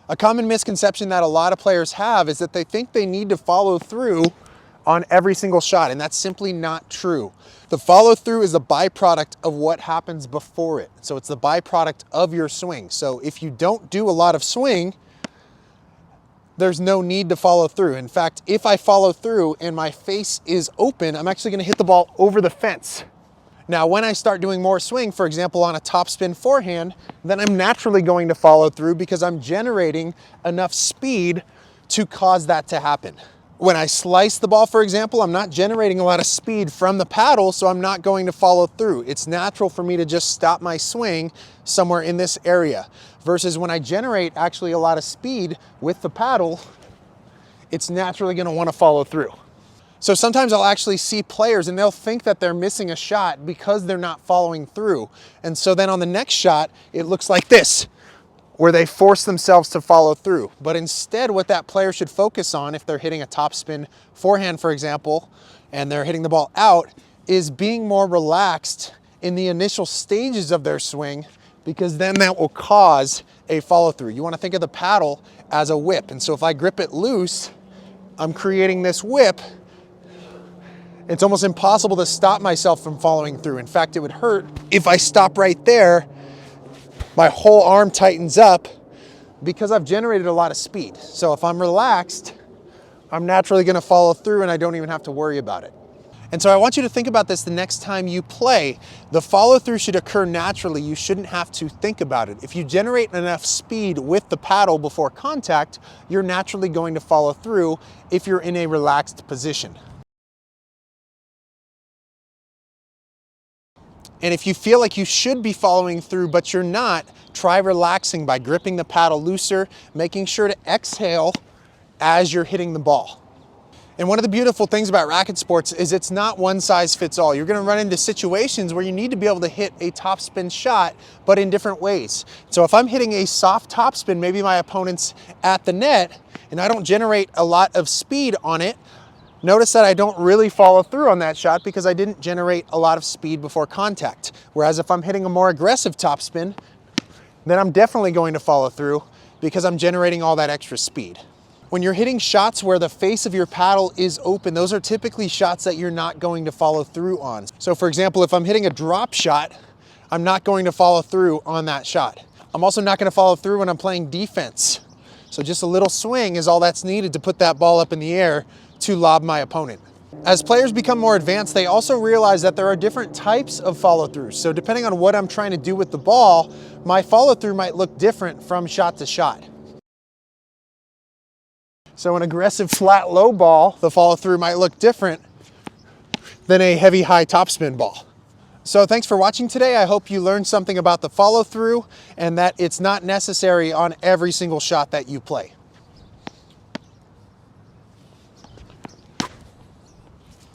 A common misconception that a lot of players have is that they think they need to follow through on every single shot, and that's simply not true. The follow through is a byproduct of what happens before it. So it's the byproduct of your swing. So if you don't do a lot of swing, there's no need to follow through. In fact, if I follow through and my face is open, I'm actually gonna hit the ball over the fence. Now, when I start doing more swing, for example, on a topspin forehand, then I'm naturally going to follow through because I'm generating enough speed to cause that to happen. When I slice the ball, for example, I'm not generating a lot of speed from the paddle, so I'm not going to follow through. It's natural for me to just stop my swing somewhere in this area. Versus when I generate actually a lot of speed with the paddle, it's naturally gonna wanna follow through. So sometimes I'll actually see players and they'll think that they're missing a shot because they're not following through. And so then on the next shot, it looks like this, where they force themselves to follow through. But instead, what that player should focus on, if they're hitting a topspin forehand, for example, and they're hitting the ball out, is being more relaxed in the initial stages of their swing, because then that will cause a follow through. You wanna think of the paddle as a whip. And so if I grip it loose, I'm creating this whip. It's almost impossible to stop myself from following through. In fact, it would hurt if I stop right there. My whole arm tightens up because I've generated a lot of speed. So if I'm relaxed, I'm naturally gonna follow through and I don't even have to worry about it. And so I want you to think about this the next time you play. The follow through should occur naturally. You shouldn't have to think about it. If you generate enough speed with the paddle before contact, you're naturally going to follow through if you're in a relaxed position. And if you feel like you should be following through, but you're not, try relaxing by gripping the paddle looser, making sure to exhale as you're hitting the ball. And one of the beautiful things about racket sports is it's not one size fits all. You're gonna run into situations where you need to be able to hit a topspin shot, but in different ways. So if I'm hitting a soft topspin, maybe my opponent's at the net, and I don't generate a lot of speed on it, notice that I don't really follow through on that shot because I didn't generate a lot of speed before contact. Whereas if I'm hitting a more aggressive topspin, then I'm definitely going to follow through because I'm generating all that extra speed. When you're hitting shots where the face of your paddle is open, those are typically shots that you're not going to follow through on. So for example, if I'm hitting a drop shot, I'm not going to follow through on that shot. I'm also not going to follow through when I'm playing defense. So just a little swing is all that's needed to put that ball up in the air to lob my opponent. As players become more advanced, they also realize that there are different types of follow throughs. So depending on what I'm trying to do with the ball, my follow through might look different from shot to shot. So an aggressive flat low ball, the follow through might look different than a heavy high topspin ball. So thanks for watching today. I hope you learned something about the follow through and that it's not necessary on every single shot that you play.